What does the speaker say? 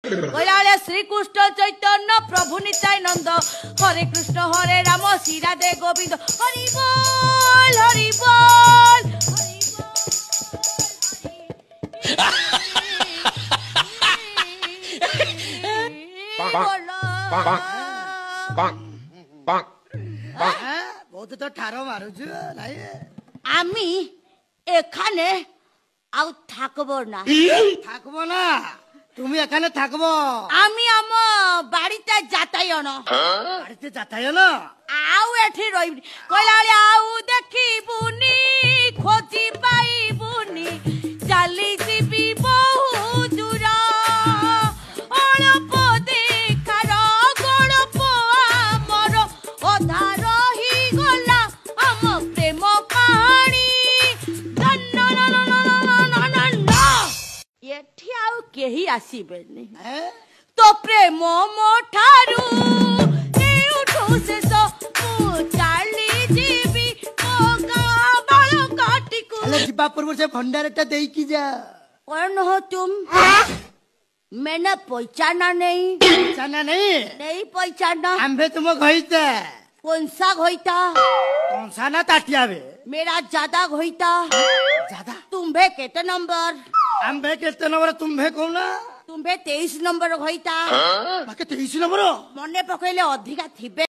कहला श्री कृष्ण चैतन्य प्रभु नित्यानंद हरे कृष्ण हरे राम श्री राधे गोविंद हरि बोल हरि बोल बहुत तो ठारो मारुछु নাই আমি এখানে আউ থাকবো না থাকবো না তুমি এখানে থাকবো আমি আম বাড়িতে যাতায়ন বাড়িতে যাতায়ন আউ এঠি রইবি কইলালি আউ দেখিবুনি খোঁজি পাইবুনি চালি যাবি বহু দূর অল্প দেখার গল্প আমার অধা রহি গলা আম প্রেম কাহিনী এঠি আউ কেহি আসিবেনি তো প্রেম মোঠারু এউঠু শেষ মু চালি ଯିବି ମୋ ଗାଁ ବାଳ କାଟିକୁ আলে ଯିବା ପୂର୍ବରୁ ସେ ଭଣ୍ଡାରଟା ଦେଇକି ଯା कौन हो तुम मैंने पहचाना नहीं জানা নেই नहीं पहचाना আম্বে তুম ঘইতে कौन सा घोईता কোনসা না তাটিয়াবে मेरा ज्यादा घोईता জাদা तुम्भे केते नंबर আম্বে কেতে নম্বর তুমভে কোন না तुम्भे 23 नंबर घोईता বাকি 23 নম্বর मने पकैले अधिका थिबे